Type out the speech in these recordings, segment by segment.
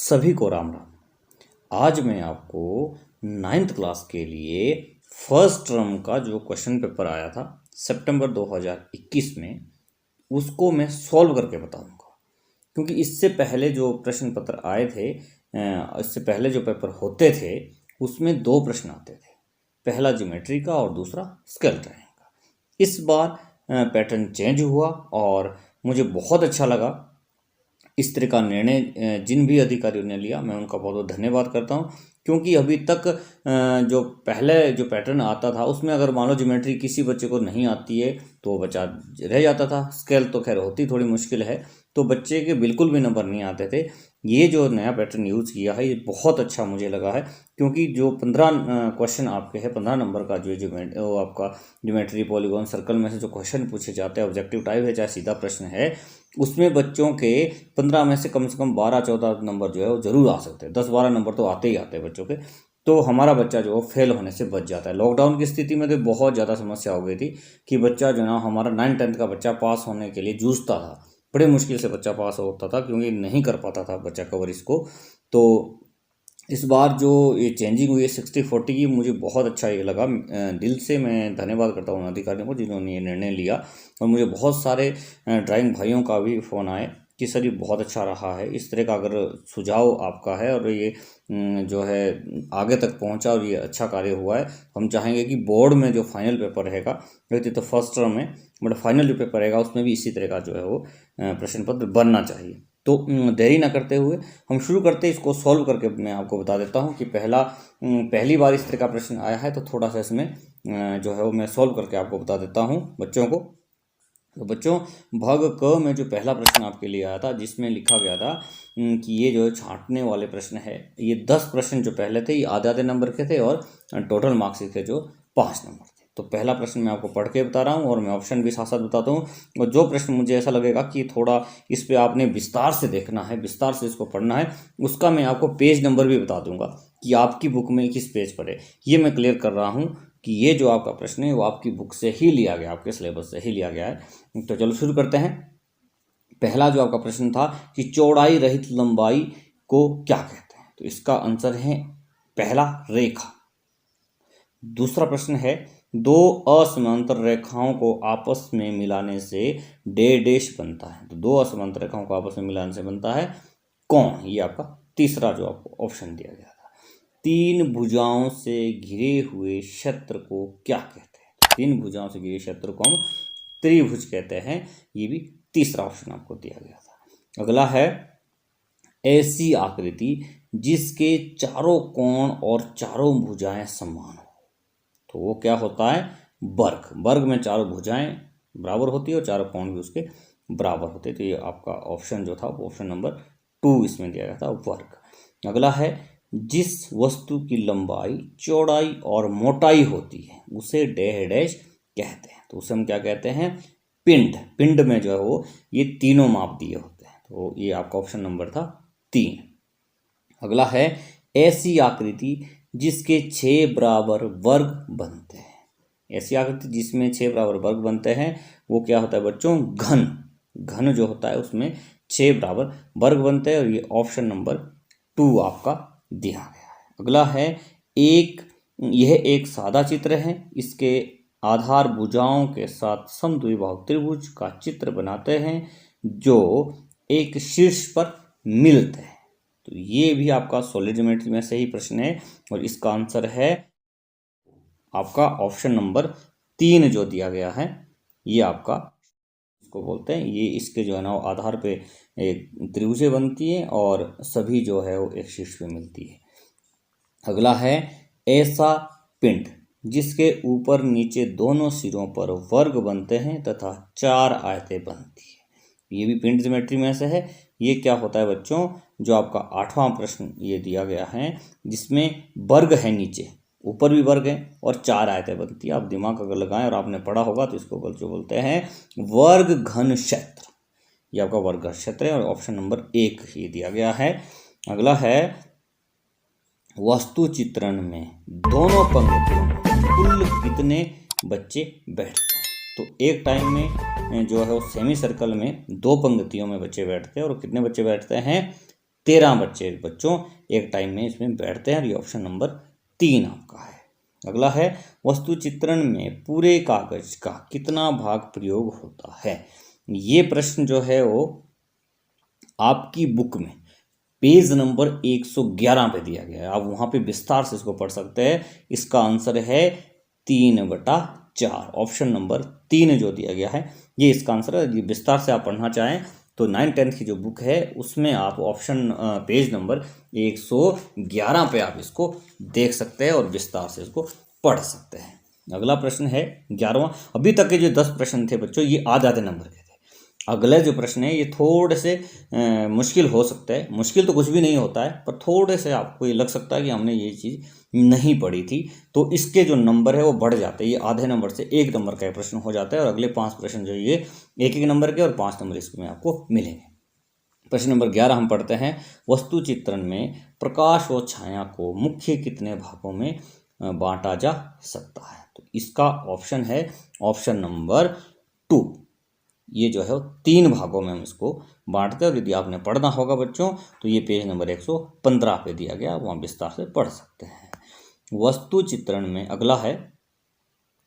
सभी को राम राम। आज मैं आपको 9th क्लास के लिए फर्स्ट टर्म का जो क्वेश्चन पेपर आया था सितंबर 2021 में, उसको मैं सॉल्व करके बताऊंगा। क्योंकि इससे पहले जो प्रश्न पत्र आए थे, इससे पहले जो पेपर होते थे उसमें दो प्रश्न आते थे, पहला ज्योमेट्री का और दूसरा स्केलेटन का। इस बार पैटर्न चेंज हुआ और मुझे बहुत अच्छा लगा। इस तरह का निर्णय जिन भी अधिकारियों ने लिया, मैं उनका बहुत बहुत धन्यवाद करता हूं। क्योंकि अभी तक जो पहले जो पैटर्न आता था उसमें अगर मान लो ज्योमेट्री किसी बच्चे को नहीं आती है तो वो बच्चा रह जाता था। स्केल तो खैर होती थोड़ी मुश्किल है, तो बच्चे के बिल्कुल भी नंबर नहीं आते थे। ये जो नया पैटर्न यूज़ किया है ये बहुत अच्छा मुझे लगा है। क्योंकि जो 15 क्वेश्चन आपके हैं, 15 नंबर का जो आपका ज्योमेट्री पॉलीगॉन सर्कल में से जो क्वेश्चन पूछे जाते हैं, ऑब्जेक्टिव टाइप है चाहे सीधा प्रश्न है, उसमें बच्चों के 15 में से कम 12-14 नंबर जो है वो जरूर आ सकते हैं। 10-12 नंबर तो आते ही आते हैं बच्चों के। तो हमारा बच्चा जो फेल होने से बच जाता है। लॉकडाउन की स्थिति में तो बहुत ज़्यादा समस्या हो गई थी कि बच्चा जो ना, हमारा 9th-10th का बच्चा पास होने के लिए जूझता था। बड़े मुश्किल से बच्चा पास होता था क्योंकि नहीं कर पाता था बच्चा कवर इसको। तो इस बार जो ये चेंजिंग हुई है 60-40 की, मुझे बहुत अच्छा ये लगा। दिल से मैं धन्यवाद करता हूँ अधिकारियों को जिन्होंने ये निर्णय लिया। और मुझे बहुत सारे ड्राइंग भाइयों का भी फ़ोन आए कि सर ये बहुत अच्छा रहा है। इस तरह का अगर सुझाव आपका है और ये जो है आगे तक पहुंचा और ये अच्छा कार्य हुआ है, हम चाहेंगे कि बोर्ड में जो फाइनल पेपर रहेगा, वैसे तो फर्स्ट टर्म में, बट फाइनल जो पेपर रहेगा उसमें भी इसी तरह का जो है वो प्रश्न पत्र बनना चाहिए। तो देरी ना करते हुए हम शुरू करते हैं। इसको सॉल्व करके मैं आपको बता देता हूँ कि पहली बार इस तरह का प्रश्न आया है, तो थोड़ा सा इसमें जो है वो मैं सॉल्व करके आपको बता देता हूँ बच्चों को। तो बच्चों, भाग क में जो पहला प्रश्न आपके लिए आया था जिसमें लिखा गया था कि ये जो छांटने वाले प्रश्न है, ये 10 प्रश्न जो पहले थे ये आधे आधे नंबर के थे और टोटल मार्क्स के जो 5 नंबर थे। तो पहला प्रश्न मैं आपको पढ़ के बता रहा हूँ और मैं ऑप्शन भी साथ साथ बताता हूँ। और जो प्रश्न मुझे ऐसा लगेगा कि थोड़ा इस पर आपने विस्तार से देखना है, विस्तार से इसको पढ़ना है, उसका मैं आपको पेज नंबर भी बता दूंगा कि आपकी बुक में किस पेज पर है। ये मैं क्लियर कर रहा हूँ कि ये जो आपका प्रश्न है वो आपकी बुक से ही लिया गया, आपके सिलेबस से ही लिया गया है। तो चलो शुरू करते हैं। पहला जो आपका प्रश्न था कि चौड़ाई रहित लंबाई को क्या कहते हैं, तो इसका आंसर है पहला, रेखा। दूसरा प्रश्न है, दो असमांतर रेखाओं को आपस में मिलाने से डैश बनता है। तो दो असमांतर रेखाओं को आपस में मिलाने से बनता है कौन। ये आपका तीसरा जो आपको ऑप्शन दिया गया था। तीन भुजाओं से घिरे हुए क्षेत्र को क्या कहते हैं। तीन भुजाओं से घिरे क्षेत्र को हम त्रिभुज कहते हैं। ये भी तीसरा ऑप्शन आपको दिया गया था। अगला है, ऐसी आकृति जिसके चारों कोण और चारों भुजाएं समान हो, तो वो क्या होता है, वर्ग। वर्ग में चारों भुजाएं बराबर होती है और चारों कोण भी उसके बराबर होते हैं। तो ये आपका ऑप्शन जो था वो ऑप्शन नंबर 2 इसमें दिया गया था, वर्ग। अगला है, जिस वस्तु की लंबाई, चौड़ाई और मोटाई होती है उसे डैश कहते हैं। तो उसे हम क्या कहते हैं, पिंड। पिंड में जो है वो ये तीनों माप दिए होते हैं। तो ये आपका ऑप्शन नंबर था 3। अगला है, ऐसी आकृति जिसके 6 बराबर वर्ग बनते हैं। ऐसी आकृति जिसमें 6 बराबर वर्ग बनते हैं वो क्या होता है बच्चों, घन। घन जो होता है उसमें 6 बराबर वर्ग बनते हैं और ये ऑप्शन नंबर 2 आपका दिया गया है। अगला है, यह एक सादा चित्र है। इसके आधार भुजाओं के साथ समद्विबाहु त्रिभुज का चित्र बनाते हैं जो एक शीर्ष पर मिलते हैं। तो ये भी आपका सॉलिड ज्योमेट्री में से ही प्रश्न है और इसका आंसर है आपका ऑप्शन नंबर 3 जो दिया गया है। ये आपका इसको बोलते हैं, ये इसके जो है ना आधार पे एक त्रिभुजें बनती है और सभी जो है वो एक शीर्ष पे मिलती है। अगला है, ऐसा पिंड जिसके ऊपर नीचे दोनों सिरों पर वर्ग बनते हैं तथा 4 आयतें बनती है। ये भी पिंड ज्योमेट्री में से है। ये क्या होता है बच्चों, जो आपका 8वां प्रश्न ये दिया गया है जिसमें वर्ग है, नीचे ऊपर भी वर्ग है और 4 आयतें बनती है। आप दिमाग अगर लगाएं और आपने पढ़ा होगा तो इसको बच्चों बोलते हैं वर्ग घन क्षेत्र। ये आपका वर्ग घन क्षेत्र है और ऑप्शन नंबर 1 ही दिया गया है। अगला है, वस्तु चित्रण में दोनों पंक्तियों में कुल कितने बच्चे बैठते हैं। तो एक टाइम में जो है वो सेमी सर्कल में 2 पंक्तियों में बच्चे बैठते हैं और कितने बच्चे बैठते हैं, 13 बच्चे बच्चों एक टाइम में इसमें बैठते हैं और ये ऑप्शन नंबर 3 आपका है। अगला है वस्तु चित्रण में पूरे कागज का कितना भाग प्रयोग होता है। ये प्रश्न जो है वो आपकी बुक में पेज नंबर 111 पे दिया गया है, आप वहाँ पे विस्तार से इसको पढ़ सकते हैं। इसका आंसर है 3/4, ऑप्शन नंबर 3 जो दिया गया है ये इसका आंसर है। यदि विस्तार से आप पढ़ना चाहें तो 9th-10th की जो बुक है उसमें आप ऑप्शन पेज नंबर 111 पे आप इसको देख सकते हैं और विस्तार से इसको पढ़ सकते हैं। अगला प्रश्न है 11वां। अभी तक के जो 10 प्रश्न थे बच्चों ये आधे नंबर के थे। अगला जो प्रश्न है ये थोड़े से मुश्किल हो सकता है। मुश्किल तो कुछ भी नहीं होता है, पर थोड़े से आपको ये लग सकता है कि हमने ये चीज़ नहीं पढ़ी थी, तो इसके जो नंबर है वो बढ़ जाते हैं। ये आधे नंबर से 1 नंबर का प्रश्न हो जाता है और अगले 5 प्रश्न जो ये 1-1 नंबर के और 5 नंबर इसमें आपको मिलेंगे। प्रश्न नंबर 11 हम पढ़ते हैं। वस्तु चित्रण में प्रकाश व छाया को मुख्य कितने भागों में बांटा जा सकता है। तो इसका ऑप्शन है ऑप्शन नंबर 2। ये जो है वो 3 भागों में हम इसको बांटते हैं और यदि आपने पढ़ना होगा बच्चों तो ये पेज नंबर 115 पे दिया गया, वहाँ विस्तार से पढ़ सकते हैं। वस्तु चित्रण में अगला है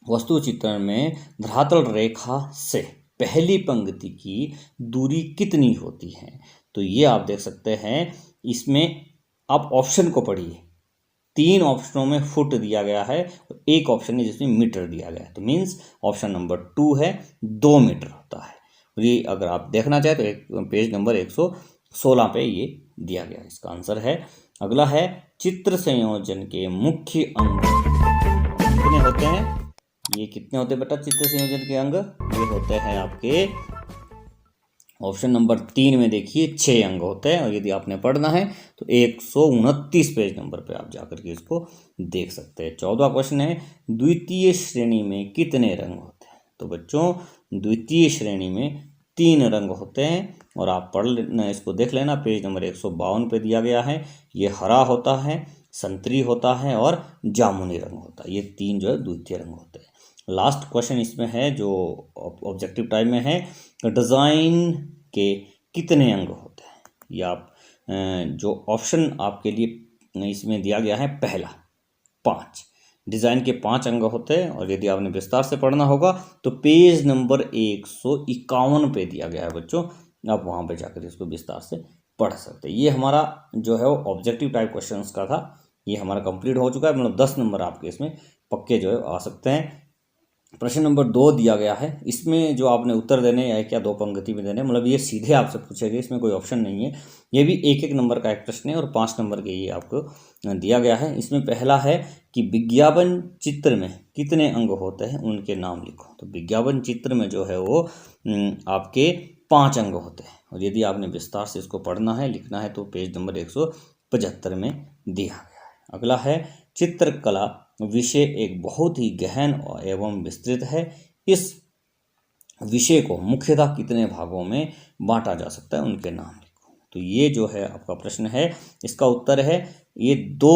वस्तु चित्रण में धरातल रेखा से पहली पंक्ति की दूरी कितनी होती है। तो ये आप देख सकते हैं, इसमें आप ऑप्शन को पढ़िए। 3 ऑप्शनों में फुट दिया गया है और एक ऑप्शन है जिसमें मीटर दिया गया है, तो मीन्स ऑप्शन नंबर 2 है 2 मीटर होता है। और ये अगर आप देखना चाहें तो एक पेज नंबर 116 पे ये दिया गया है, इसका आंसर है। अगला है चित्र संयोजन के मुख्य अंग कितने होते हैं। ये कितने होते हैं बेटा चित्र संयोजन के अंग, ये होते हैं आपके ऑप्शन नंबर 3 में देखिए 6 अंग होते हैं। और यदि आपने पढ़ना है तो 129 पेज नंबर पे आप जाकर के इसको देख सकते हैं। 14वां क्वेश्चन है द्वितीय श्रेणी में कितने रंग होते हैं। तो बच्चों द्वितीय श्रेणी में 3 रंग होते हैं और आप पढ़ लेना, इसको देख लेना, पेज नंबर 152 पे दिया गया है। ये हरा होता है, संतरी होता है और जामुनी रंग होता है। ये 3 जो है द्वितीय रंग होते हैं। लास्ट क्वेश्चन इसमें है जो ऑब्जेक्टिव टाइप में है, डिज़ाइन के कितने अंग होते हैं। ये आप जो ऑप्शन आपके लिए इसमें दिया गया है पहला 5, डिज़ाइन के 5 अंग होते हैं। और यदि आपने विस्तार से पढ़ना होगा तो पेज नंबर 151 पे दिया गया है बच्चों, आप वहाँ पे जाकर इसको विस्तार से पढ़ सकते हैं। ये हमारा जो है वो ऑब्जेक्टिव टाइप क्वेश्चंस का था, ये हमारा कंप्लीट हो चुका है। मतलब 10 नंबर आपके इसमें पक्के जो है आ सकते हैं। प्रश्न नंबर 2 दिया गया है, इसमें जो आपने उत्तर देने या क्या 2 पंक्ति में देने, मतलब ये सीधे आपसे पूछेंगे, इसमें कोई ऑप्शन नहीं है। ये भी 1-1 नंबर का एक प्रश्न है और 5 नंबर के ये आपको दिया गया है। इसमें पहला है कि विज्ञापन चित्र में कितने अंग होते हैं, उनके नाम लिखो। तो विज्ञापन चित्र में जो है वो आपके 5 अंग होते हैं और यदि आपने विस्तार से इसको पढ़ना है, लिखना है तो पेज नंबर 175 में दिया गया है। अगला है चित्रकला विषय एक बहुत ही गहन एवं विस्तृत है। इस विषय को मुख्यतः कितने भागों में बांटा जा सकता है, उनके नाम लिखो। तो ये जो है आपका प्रश्न है, इसका उत्तर है ये 2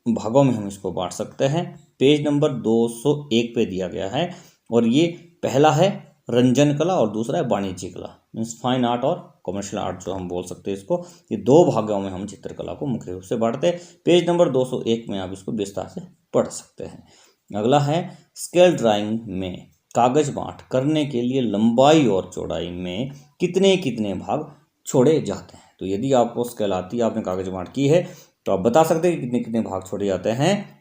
भागों में हम इसको बांट सकते हैं। पेज नंबर 201 पे दिया गया है और ये पहला है रंजन कला और दूसरा है वाणिज्य कला, मीन्स फाइन आर्ट और कमर्शियल आर्ट जो हम बोल सकते हैं इसको। ये 2 भागों में हम चित्रकला को मुख्य रूप से बांटते हैं। पेज नंबर 201 में आप इसको विस्तार से पढ़ सकते हैं। अगला है स्केल ड्राइंग में कागज बांट करने के लिए लंबाई और चौड़ाई में कितने कितने भाग छोड़े जाते हैं। तो यदि आपको स्केल आती है, आपने कागज बांट की है, तो आप बता सकते हैं कि कितने कितने भाग छोड़े जाते हैं।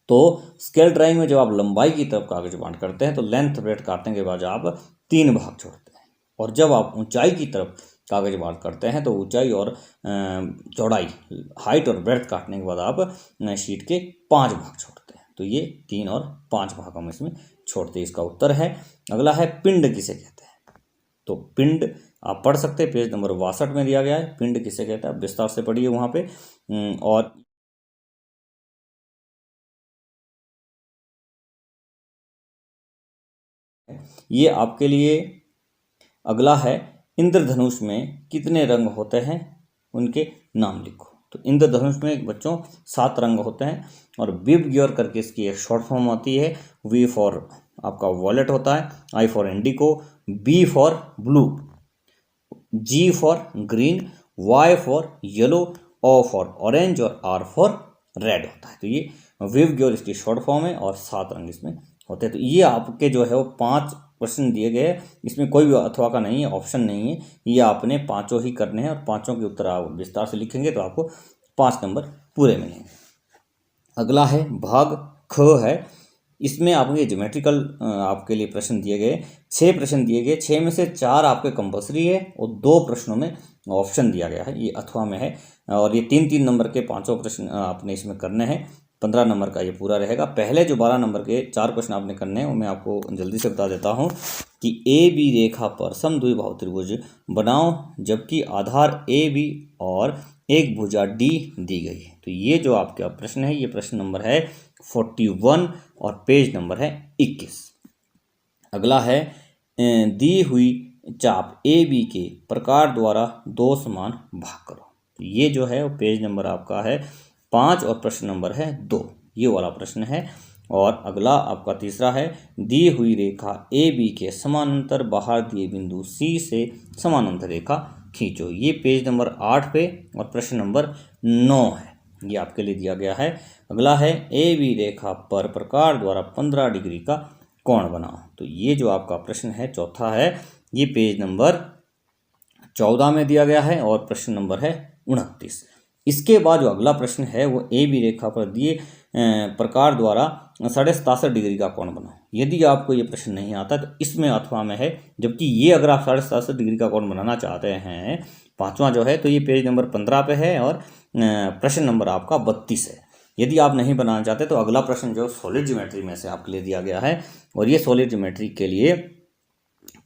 तो स्केल ड्राइंग में जब आप लंबाई की तरफ कागज बांट करते हैं तो लेंथ ब्रेड काटने के बाद आप 3 भाग छोड़ते हैं, और जब आप ऊंचाई की तरफ कागज बांट करते हैं तो ऊंचाई और चौड़ाई, हाइट और ब्रेड्थ काटने के बाद आप शीट के 5 भाग छोड़ते हैं। तो ये 3 और 5 भागों में इसमें छोड़ते हैं। इसका उत्तर है। अगला है पिंड किसे कहते हैं। तो पिंड आप पढ़ सकते हैं, पेज नंबर 62 में दिया गया है, पिंड किसे कहता है, विस्तार से पढ़िए वहाँ पे। और ये आपके लिए अगला है इंद्रधनुष में कितने रंग होते हैं, उनके नाम लिखो। तो इंद्रधनुष में बच्चों 7 रंग होते हैं और विब गियर करके इसकी एक शॉर्ट फॉर्म आती है। वी फॉर आपका वॉलेट होता है, I for indigo, B for blue, G for green Y for yellow, O for orange और R फॉर रेड होता है। तो ये विवग्योर इसकी शॉर्ट फॉर्म है और 7 रंग इसमें होते हैं। तो ये आपके जो है वो 5 क्वेश्चन दिए गए, इसमें कोई भी अथवा का नहीं है, ऑप्शन नहीं है, ये आपने पाँचों ही करने हैं और पाँचों के उत्तर आप विस्तार से लिखेंगे तो आपको 5 नंबर पूरे मिलेंगे। अगला है भाग ख है, इसमें आपके ज्योमेट्रिकल आपके लिए प्रश्न दिए गए, 6 प्रश्न दिए गए, 6 में से 4 आपके कंपलसरी है और 2 प्रश्नों में ऑप्शन दिया गया है, ये अथवा में है। और ये 3-3 नंबर के 5 प्रश्न आपने इसमें करने हैं, 15 नंबर का ये पूरा रहेगा। पहले जो 12 नंबर के 4 क्वेश्चन आपने करने हैं वो मैं आपको जल्दी से बता देता हूँ कि ए बी रेखा पर समद्विबाहु त्रिभुज बनाओ जबकि आधार ए बी और एक भुजा डी दी गई है। तो ये जो आपका प्रश्न है ये प्रश्न नंबर है 41 और पेज नंबर है 21। अगला है दी हुई चाप ए बी के प्रकार द्वारा 2 समान भाग करो। तो ये जो है वो पेज नंबर आपका है 5 और प्रश्न नंबर है 2, ये वाला प्रश्न है। और अगला आपका तीसरा है दी हुई रेखा ए बी के समानांतर बाहर दिए बिंदु सी से समानांतर रेखा खींचो, ये पेज नंबर 8 पे और प्रश्न नंबर 9 है, ये आपके लिए दिया गया है। अगला है ए बी रेखा पर प्रकार द्वारा 15 डिग्री का कोण बनाओ। तो ये जो आपका प्रश्न है चौथा है, ये पेज नंबर 14 में दिया गया है और प्रश्न नंबर है 29। इसके बाद जो अगला प्रश्न है वो ए बी रेखा पर दिए प्रकार द्वारा 67.5 डिग्री का कोण बनाओ। यदि आपको ये प्रश्न नहीं आता तो इसमें अथवा में है, जबकि ये अगर आप 67.5 डिग्री का कोण बनाना चाहते हैं, पाँचवा जो है, तो ये पेज नंबर 15 पे है और प्रश्न नंबर आपका 32 है। यदि आप नहीं बनाना चाहते तो अगला प्रश्न जो सॉलिड ज्योमेट्री में से आपके लिए दिया गया है और ये सॉलिड ज्योमेट्री के लिए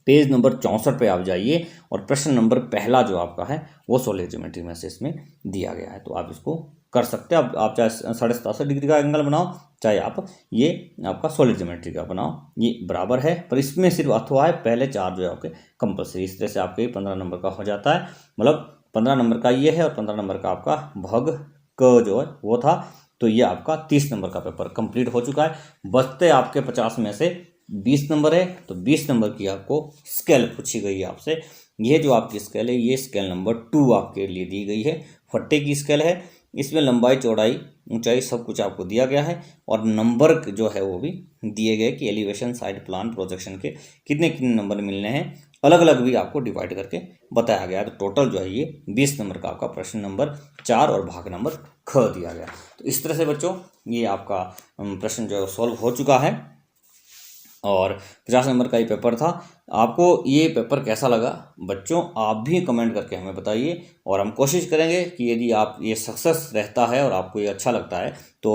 पेज नंबर 64 पे आप जाइए और प्रश्न नंबर पहला जो आपका है वो सॉलिड ज्योमेट्री में से इसमें दिया गया है। तो आप इसको कर सकते हैं, आप चाहे 67.5 डिग्री का एंगल बनाओ, चाहे आप ये आपका सॉलिड ज्योमेट्री का बनाओ, ये बराबर है। पर इसमें सिर्फ अथवा है, पहले 4 जो है आपके कंपल्सरी, इस तरह से आपके 15 नंबर का हो जाता है। मतलब 15 नंबर का ये है और 15 नंबर का आपका भाग क जो है वो था। तो ये आपका 30 नंबर का पेपर कंप्लीट हो चुका है। बचते आपके 50 में से 20 नंबर है, तो 20 नंबर की आपको स्केल पूछी गई है आपसे। ये जो आपकी स्केल है ये स्केल नंबर 2 आपके लिए दी गई है, फट्टे की स्केल है। इसमें लंबाई, चौड़ाई, ऊंचाई सब कुछ आपको दिया गया है और नंबर जो है वो भी दिए गए कि एलिवेशन, साइड प्लान, प्रोजेक्शन के कितने कितने नंबर मिलने हैं, अलग अलग भी आपको डिवाइड करके बताया गया है। तो टोटल जो है ये 20 नंबर का आपका प्रश्न नंबर 4 और भाग नंबर ख दिया गया। तो इस तरह से बच्चों ये आपका प्रश्न जो है सॉल्व हो चुका है और 50 नंबर का ये पेपर था। आपको ये पेपर कैसा लगा बच्चों, आप भी कमेंट करके हमें बताइए और हम कोशिश करेंगे कि यदि आप ये सक्सेस रहता है और आपको ये अच्छा लगता है तो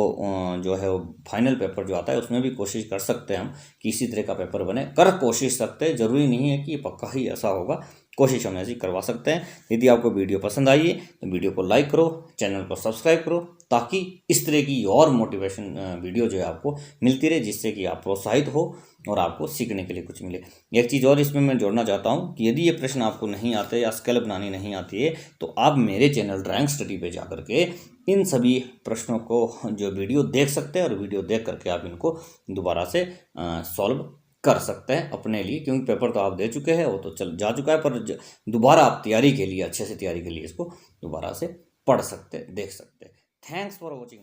जो है वो फाइनल पेपर जो आता है उसमें भी कोशिश कर सकते हैं हम कि इसी तरह का पेपर बने। कोशिश सकते हैं, ज़रूरी नहीं है कि ये पक्का ही ऐसा होगा, कोशिश हम ऐसी करवा सकते हैं। यदि आपको वीडियो पसंद आई है तो वीडियो को लाइक करो, चैनल को सब्सक्राइब करो, ताकि इस तरह की और मोटिवेशन वीडियो जो है आपको मिलती रहे, जिससे कि आप प्रोत्साहित हो और आपको सीखने के लिए कुछ मिले। एक चीज़ और इसमें मैं जोड़ना चाहता हूँ कि यदि ये प्रश्न आपको नहीं आते या स्केल बनानी नहीं आती है तो आप मेरे चैनल ड्राइंग स्टडी पे जाकर के इन सभी प्रश्नों को जो वीडियो देख सकते हैं और वीडियो देख करके आप इनको दोबारा से सॉल्व कर सकते हैं अपने लिए, क्योंकि पेपर तो आप दे चुके हैं, वो तो चल जा चुका है, पर दोबारा आप तैयारी के लिए, अच्छे से तैयारी के लिए इसको दोबारा से पढ़ सकते, देख सकते। Thanks for watching.